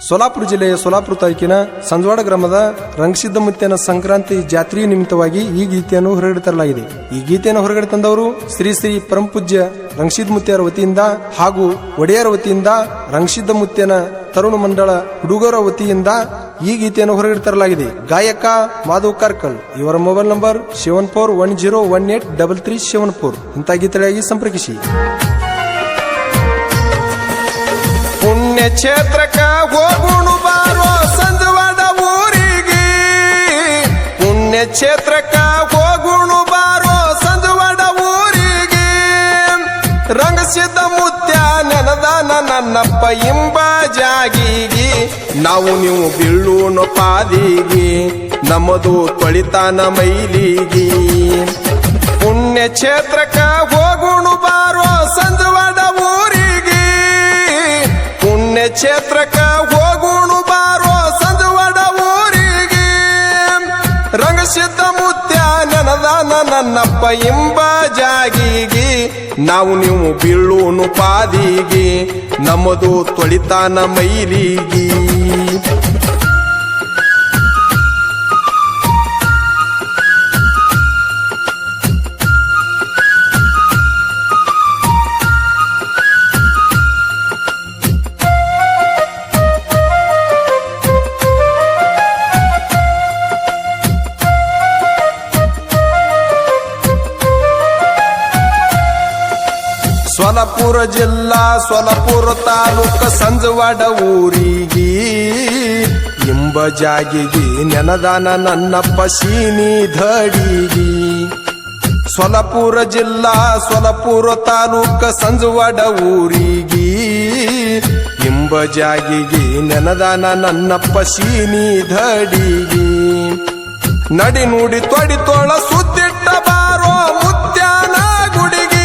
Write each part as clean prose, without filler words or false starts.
ಸೋಲಾಪುರ ಜಿಲ್ಲೆಯ ಸೋಲಾಪುರ ತಾಲೂಕಿನ ಸಂಜವಾಡ ಗ್ರಾಮದ ರಂಗಸಿದ್ದಮುತ್ಯನ ಸಂಕ್ರಾಂತಿ ಜಾತ್ರೆ ನಿಮಿತ್ತವಾಗಿ ಈ ಗೀತೆಯನ್ನು ಹೊರಗಡೆ ತರಲಾಗಿದೆ. ಈ ಗೀತೆಯನ್ನು ಹೊರಗಡೆ ತಂದವರು ಶ್ರೀ ಶ್ರೀ ಪರಮಪೂಜ್ಯ ರಂಗಸಿದ್ದಮುತ್ಯರ ವತಿಯಿಂದ ಹಾಗೂ ಒಡೆಯರ ವತಿಯಿಂದ ರಂಗಸಿದ್ದಮುತ್ಯನ ತರುಣ ಮಂಡಳ ಹುಡುಗರ ವತಿಯಿಂದ ಈ ಗೀತೆಯನ್ನು ಹೊರಗಡೆ ತರಲಾಗಿದೆ. ಗಾಯಕ ಮಾಧವ್ ಕಾರ್ಕಲ್. ಇವರ ಮೊಬೈಲ್ ನಂಬರ್ 7410183374. ಇಂಥ ಗೀತೆಗಾಗಿ ಸಂಪರ್ಕಿಸಿ. ಪುಣ್ಯ ಕ್ಷೇತ್ರಕ್ಕ ಹೋಗುಣು ಬಾರೋ ಸಂಜವಾಡ ಊರಿಗೆ, ಪುಣ್ಯ ಕ್ಷೇತ್ರಕ್ಕ ಹೋಗುಣು ಬಾರೋ ಸಂಜವಾಡ ಊರಿಗೆ. ರಂಗಸಿದ್ದಮುತ್ಯ ನೆನದಾನ ನನ್ನಪ್ಪ ಇಂಬ ಜಾಗಿಗಿ, ನಾವು ನೀವು ಬೀಳೂನು ಪಾದಿಗಿ, ನಮ್ಮದು ತೊಳಿತಾನ ಮೈಲಿಗಿ. ಪುಣ್ಯ ಕ್ಷೇತ್ರಕ್ಕ ಹೋಗುಣು ಬಾರೋ ಸಂಜವಾಡ ಊರಿಗೆ, ಪುಣ್ಯ ಕ್ಷೇತ್ರಕ್ಕ ಹೋಗುಣು ಬಾರೋ ಸಂಜವಾಡ ಊರಿಗೆ. ರಂಗಸಿದ್ದಮುತ್ಯ ನೆನದಾನ ನನ್ನಪ್ಪ ಇಂಬ ಜಾಗಿಗಿ, ನಾವು ನೀವು ಬೀಳೂನು ಪಾದಿಗಿ, ನಮ್ಮದು ತೊಳಿತಾನ ಮೈಲಿಗಿ. ಸೋಲಾಪುರ ಜಿಲ್ಲಾ ಸೋಲಾಪುರ ತಾಲೂಕ ಸಂಜವಾಡ ಊರಿಗೆ, ಇಂಬ ಜಾಗಿಗಿ ನೆನದಾನ ನನ್ನಪ್ಪ ಸೀನಿ ಧಡಿಗಿ. ಸೋಲಾಪುರ ಜಿಲ್ಲಾ ಸೋಲಾಪುರ ತಾಲೂಕ ಸಂಜವಾಡ ಊರಿಗೆ, ಇಂಬ ಜಾಗಿಗಿ ನೆನದಾನ ನನ್ನಪ್ಪ ಸೀನಿ ಧಡಿಗಿ. ನಡಿ ನುಡಿ ತೊಡಿ ತೋಳ ಸುದ್ದಿಟ್ಟ ಬಾರೋ ಮುತ್ಯಾನ ಗುಡಿಗಿ.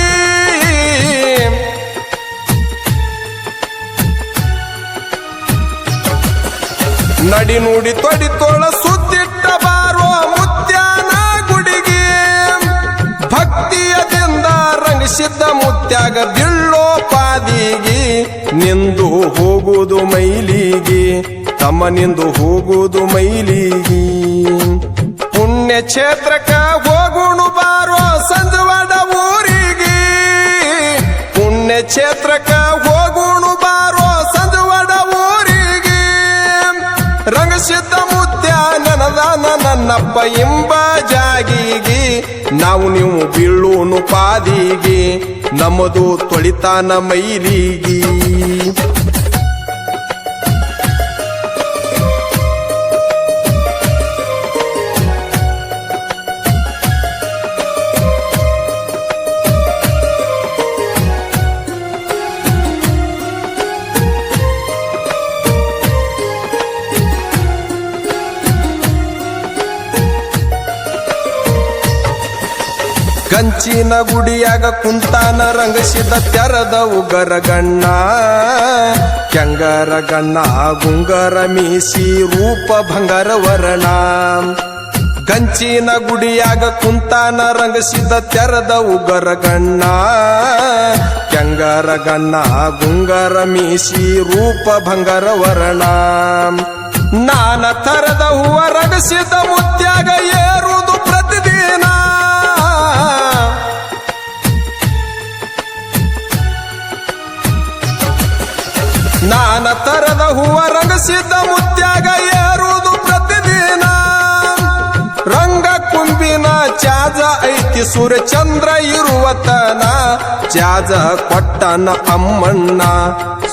ನಡಿ ನುಡಿ ತೊಡಿ ತೋಳ ಸುದ್ದಿಟ್ಟ ಬಾರೋ ಮುತ್ಯಾನ ಗುಡಿಗೆ. ಭಕ್ತಿಯದಿಂದ ರಂಗಸಿದ್ದಮುತ್ಯಾಗ ಬೀಳೋ ಪಾದಿಗಿ, ನಿಂದು ಹೋಗುವುದು ಮೈಲಿಗಿ, ತಮ್ಮ ನಿಂದು ಹೋಗುವುದು ಮೈಲಿಗಿ. ಪುಣ್ಯ ಕ್ಷೇತ್ರಕ್ಕ ಹೋಗುಣು ಬಾರೋ ಸಂಜವಾಡ ಊರಿಗೆ, ಪುಣ್ಯ ಕ್ಷೇತ್ರಕ್ಕ ಹೋಗುಣು ಬಾರೋ ಸಂಜವಾಡ ಊರಿಗೆ. ರಂಗಸಿದ್ದಮುತ್ಯ ನೆನದಾನ ನನ್ನಪ್ಪ ಇಂಬ ಜಾಗಿಗಿ, ನಾವು ನೀವು ಬೀಳೂನು ಪಾದಿಗಿ, ನಮ್ಮದು ತೊಳಿತಾನ ಮೈಲಿಗಿ. ಕಂಚಿನ ಗುಡಿಯಾಗ ಕುಂತಾನ ರಂಗಸಿದ್ದ ತೆರದ ಉಗರ ಗಣ್ಣ, ಕೆಂಗರ ಗಣ್ಣ ಗುಂಗರ ಮೀಸಿ ರೂಪ ಭಂಗರ ವರ್ಣ. ಕಂಚಿನ ಗುಡಿಯಾಗ ಕುಂತಾನ ರಂಗಸಿದ್ದ ತೆರದ ಉಗರ ಗಣ್ಣ, ಕೆಂಗರ ಗಣ್ಣ ಗುಂಗರ ಮೀಸಿ ರೂಪ ಭಂಗರ ವರ್ಣ. ನಾನ ತರದ ಹೂವ ರಂಗಸಿದ್ದಮುತ್ಯಾಗ ಏರುವುದು ಪ್ರತಿದಿನ, ನಾನ ತರದ ಹೂವ ರಂಗಸಿದ್ದಮುತ್ಯಾಗ ಏರುವುದು ಪ್ರತಿದಿನ. ರಂಗ ಕುಂಬಿನ ಚಾಜ ಐತಿ ಸೂರ್ಯಚಂದ್ರ ಇರುವತನ, ಚಾಜ ಕೊಟ್ಟನ ಅಮ್ಮಣ್ಣ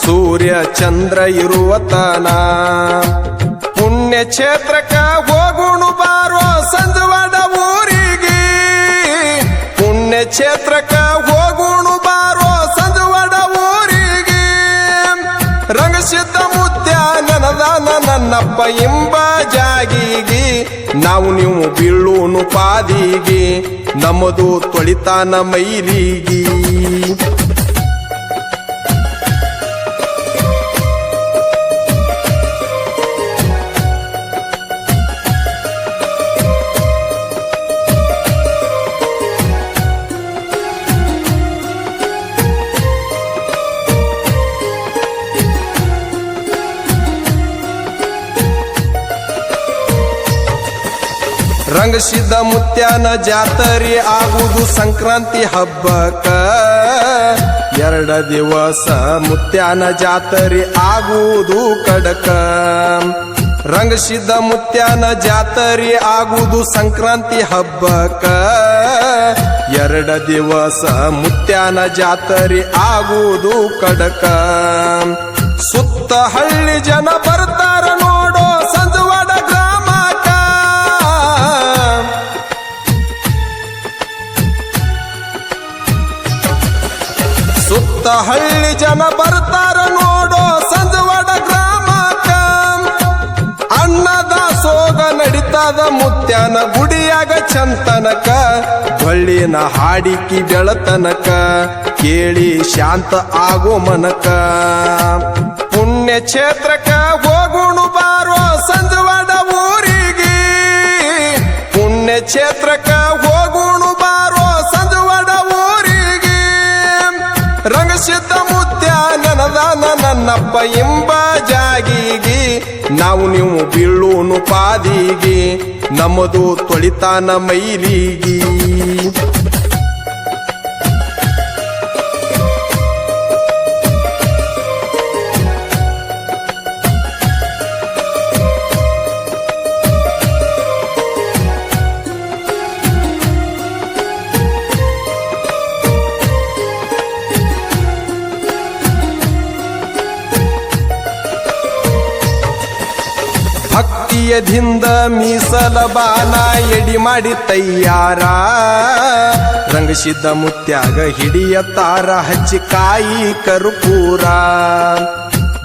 ಸೂರ್ಯ ಚಂದ್ರ ಇರುವತನ. ಪುಣ್ಯ ಕ್ಷೇತ್ರಕ್ಕ ಹೋಗುಣು ಬಾರೋ ಸಂಜವಾಡ ಊರಿಗೆ, ಪುಣ್ಯ ಕ್ಷೇತ್ರಕ್ಕ ಹೋಗುಣು ಬಾರೋ ಸಂಜವಾಡ ಊರಿಗೆ. ರಂಗಸಿದ್ದಮುತ್ಯ ನೆನದಾನ ನನ್ನಪ್ಪ ಇಂಬ ಜಾಗಿಗಿ, ನಾವು ನೀವು ಬೀಳೂನು ಪಾದಿಗಿ, ನಮ್ಮದು ತೊಳಿತಾನ ಮೈಲಿಗಿ. ರಂಗಸಿದ್ದ ಮುತ್ಯಾನ ಜಾತರಿ ಆಗುವುದು ಸಂಕ್ರಾಂತಿ ಹಬ್ಬಕ್ಕ 2 ದಿವಸ ಮುತ್ಯಾನ ಜಾತರಿ ಆಗುವುದು ಕಡಕ ರಂಗಸಿದ್ದ ಮುತ್ಯಾನ ಜಾತರಿ ಆಗುವುದು ಸಂಕ್ರಾಂತಿ ಹಬ್ಬಕ್ಕ 2 ದಿವಸ ಮುತ್ಯಾನ ಜಾತರಿ ಆಗುವುದು ಕಡಕ ಸುತ್ತ ಹಳ್ಳಿ ಜನ ಬರ್ತಾರ ನೋಡೋ ಸಂಜವಾಡ ಗ್ರಾಮಕ್ಕ ಸುತ್ತ ಹಳ್ಳಿ ಜನ ಬರ್ತಾರ ನೋಡೋ ಸಂಜವಾಡ ಗ್ರಾಮಕ್ಕ ಅನ್ನದಾಸೋಗ ನಡಿತಾದ ಮುತ್ಯಾನ ಗುಡಿಯಾಗ ಚಂತನಕ ಬಳ್ಳಿನ ಹಾಡಿಕಿ ಬೆಳತನಕ ಕೇಳಿ ಶಾಂತ ಆಗೋ ಮನಕ ಪುಣ್ಯ ಕ್ಷೇತ್ರಕ್ಕ ಹೋಗುಣು ಬಾರೋ ಸಂಜವಾಡ ಊರಿಗೆ ಪುಣ್ಯ ಕ್ಷೇತ್ರಕ್ಕ ಹೋಗುಣು ಬಾರೋ ಸಂಜವಾಡ ಊರಿಗೆ ರಂಗಸಿದ್ದ ಮುತ್ಯ ನನದಾನ ನನ್ನಪ್ಪ ಎಂಬ ಜಾಗಿಗಿ ನಾವು ನೀವು ಬೀಳೂನು ಪಾದಿಗೆ ನಮ್ಮದು ತೊಳಿತಾನ ಮೈಲಿಗಿ ಭಕ್ತಿಯದಿಂದ ಮೀಸಲ ಬಾನ ಎಡಿ ಮಾಡಿ ತಯ್ಯಾರ ರಂಗಸಿದ್ದ ಮುತ್ಯಾಗ ಹಿಡಿಯತಾರ ಹಚ್ಚಿಕಾಯಿ ಕರ್ಪೂರ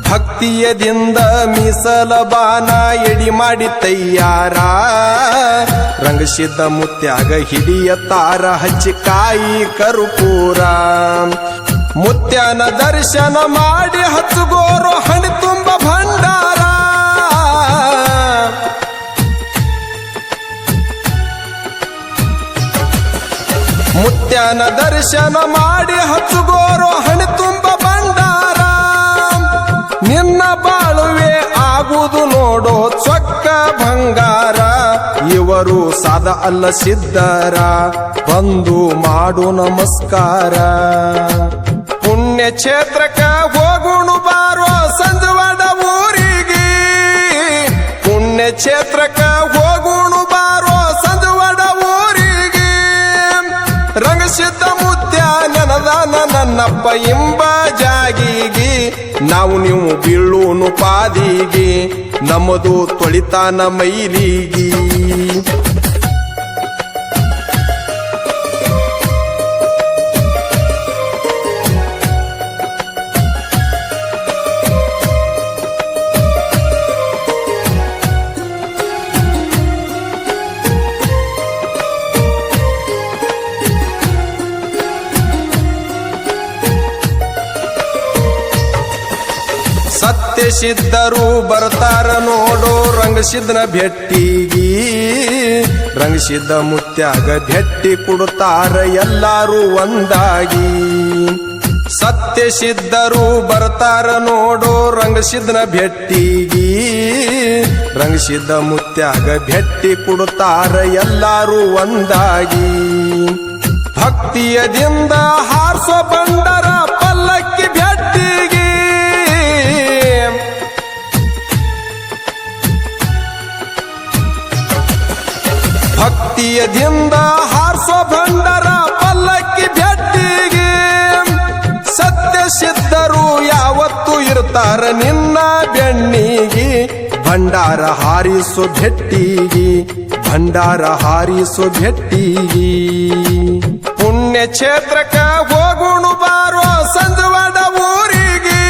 ಭಕ್ತಿಯದಿಂದ ಮೀಸಲ ಬಾನ ಎಡಿ ಮಾಡಿ ತಯ್ಯಾರ ರಂಗಸಿದ್ದ ಮುತ್ಯಾಗ ಹಿಡಿಯತಾರ ಹಚ್ಚಿಕಾಯಿ ಕರ್ಪೂರ ಮುತ್ಯಾನ ದರ್ಶನ ಮಾಡಿ ಹಚ್ಚುಗೋರು ಹಣಿ ತುಂಬ ಭಂಡಾರ ಮುತ್ಯಾನ ದರ್ಶನ ಮಾಡಿ ಹಚ್ಚುಗೋರು ಹಣಿ ತುಂಬ ಭಂಡಾರ ನಿನ್ನ ಬಾಳುವೆ ಆಗುವುದು ನೋಡೋ ಚೊಕ್ಕ ಬಂಗಾರ ಇವರು ಸಾದ ಅಲ್ಲ ಸಿದ್ಧರ ಬಂದು ಮಾಡು ನಮಸ್ಕಾರ ಪುಣ್ಯ ಕ್ಷೇತ್ರಕ್ಕ ಹೋಗುಣು ಬಾರೋ ಸಂಜವಾಡ ಊರಿಗೆ ಪುಣ್ಯ ಕ್ಷೇತ್ರಕ್ಕ ಹೋಗುಣು ಬಾರೋ ಸಂಜವಾಡ ಊರಿಗೆ ರಂಗಸಿದ್ದ ಮುತ್ಯ ನನದಾನ ನನ್ನಪ್ಪ ಎಂಬ ಜಾಗಿಗಿ ನಾವು ನೀವು ಬೀಳೂನು ಪಾದಿಗೆ ನಮ್ಮದು ತೊಳಿತಾನ ಮೈಲಿಗಿ ಸತ್ಯಸಿದ್ಧರು ಬರ್ತಾರ ನೋಡೋ ರಂಗಸಿದ್ಧನ ಭೆಟ್ಟಿಗಿ ರಂಗಸಿದ್ದ ಮುತ್ಯಾಗ ಭೆಟ್ಟಿ ಕೊಡುತ್ತಾರ ಎಲ್ಲಾರು ಒಂದಾಗಿ ಸತ್ಯಸಿದ್ಧರು ಬರ್ತಾರ ನೋಡೋ ರಂಗಸಿದ್ಧನ ಭೆಟ್ಟಿಗಿ ರಂಗಸಿದ್ದ ಮುತ್ಯಾಗ ಭೆಟ್ಟಿ ಕೊಡುತ್ತಾರ ಎಲ್ಲಾರು ಒಂದಾಗಿ ಭಕ್ತಿಯದಿಂದ ಹಾರ್ಸೋ ಬಂಡರ ಪಲ್ಲಕ್ಕಿ ಭೆಟ್ಟಿಗಿ ಭಕ್ತಿಯದಿಂದ ಹಾರ್ಸೋ ಭಂಡರ ಪಲ್ಲಕ್ಕಿ ಭೆಟ್ಟಿಗೆ ಸತ್ಯಸಿದ್ಧರು ಯಾವತ್ತು ಇರ್ತಾರ ನಿನ್ನ ಬೆಣ್ಣಿಗೆ ಭಂಡಾರ ಹಾರಿಸೋ ಭೆಟ್ಟಿಗೆ ಭಂಡಾರ ಹಾರಿಸೋ ಭೆಟ್ಟಿಗೆ ಪುಣ್ಯ ಕ್ಷೇತ್ರಕ್ಕ ಹೋಗುಣು ಬಾರೋ ಸಂಜವಾಡ ಊರಿಗೆ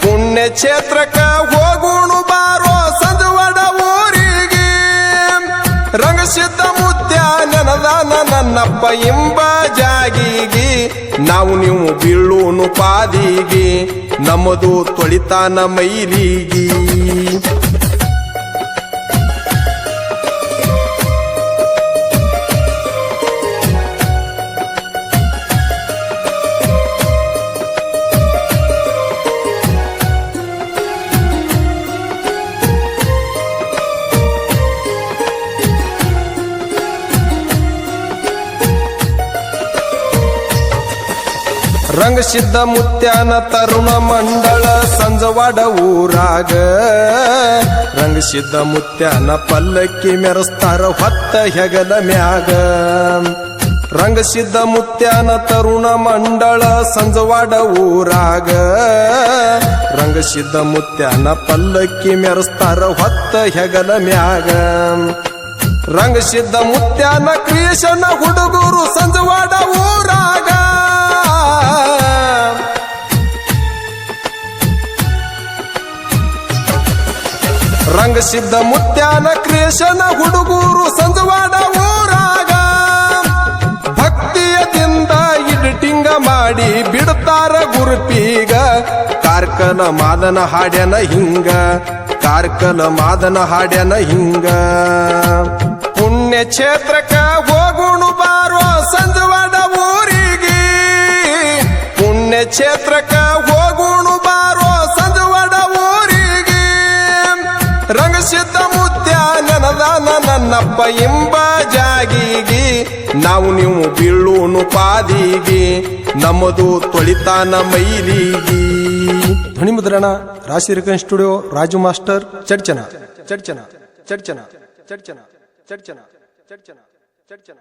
ಪುಣ್ಯ ಕ್ಷೇತ್ರಕ್ಕ ಹೋಗುಣು ಬಾರೋ ಸಂಜವಾಡ ಊರಿಗೆ ರಂಗಸಿದ್ದ ಮುತ್ಯ ನನದಾನ ನನ್ನಪ್ಪ ಎಂಬ ಜಾಗಿಗಿ ನಾವು ನೀವು ಬೀಳೂನು ಪಾದಿಗೆ ನಮ್ಮದು ತೊಳಿತಾನ ಮೈಲಿಗಿ ರಂಗಸಿದ್ಧ ಮುತ್ಯಾನ ತರುಣ ಮಂಡಳ ಸಂಜವಾಡ ಊರಾಗ ರಂಗಸಿದ್ಧ ಮುತ್ಯಾನ ಪಲ್ಲಕ್ಕಿ ಮೆರೆಸ್ತಾರ ಹೊತ್ತ ಹೆಗಲ ಮ್ಯಾಗ ರಂಗಸಿದ್ಧ ಮುತ್ಯಾನ ತರುಣ ಮಂಡಳ ಸಂಜವಾಡ ಊರಾಗ ರಂಗಸಿದ್ಧ ಮುತ್ಯಾನ ಪಲ್ಲಕ್ಕಿ ಮೆರೆಸ್ತಾರ ಹೊತ್ತ ಹೆಗಲ ಮ್ಯಾಗ ರಂಗಸಿದ್ಧ ಮುತ್ಯಾನ ಕ್ರಿಯೇಷನ್ ಹುಡುಗರು ಸಂಜವಾಡ ಊರಾಗ ರಂಗಸಿದ್ಧ ಮುತ್ಯಾನ ಕ್ರಿಯೇಷನ್ ಹುಡುಗರು ಸಂಜವಾಡ ಊರಾಗ ಭಕ್ತಿಯದಿಂದ ಎಡಿಟಿಂಗ್ ಮಾಡಿ ಬಿಡ್ತಾರ ಗುರುಪೀಗ ಕಾರ್ಕನ ಮಾದನ ಹಾಡ್ಯನ ಹಿಂಗ ಕಾರ್ಕನ ಮಾದನ ಹಾಡ್ಯನ ಹಿಂಗ ಪುಣ್ಯ ಕ್ಷೇತ್ರಕ್ಕ ಹೋಗುಣು ಬಾರೋ ಸಂಜವಾಡ ಊರಿಗೆ ಪುಣ್ಯ ಕ್ಷೇತ್ರಕ್ಕ ಹೋಗುಣು ಬಾರೋ ಸಂಜವಾಡ ಊರಿಗೆ ರಂಗಸಿದ್ಧ ಮುತ್ಯ ನೆನದಾನ ನನ್ನಪ್ಪ ಎಂಬ ಜಾಗಿಗಿ ನಾವು ನೀವು ಬೀಳೂನು ಪಾದಿಗಿ ನಮ್ಮದು ತೊಳಿತಾನ ಮೈಲಿಗಿ. ಧ್ವನಿ ಮುದ್ರಣ ರಾಶಿ ರೇಖನ್ ಸ್ಟುಡಿಯೋ ರಾಜು ಮಾಸ್ಟರ್ ಚಡ್ಚನ ಚಡ್ಚನ ಚಡ್ಚನ ಚಡ್ಚನ ಚಡ್ಚನ ಚಡ್ಚನ ಚಡ್ಚನ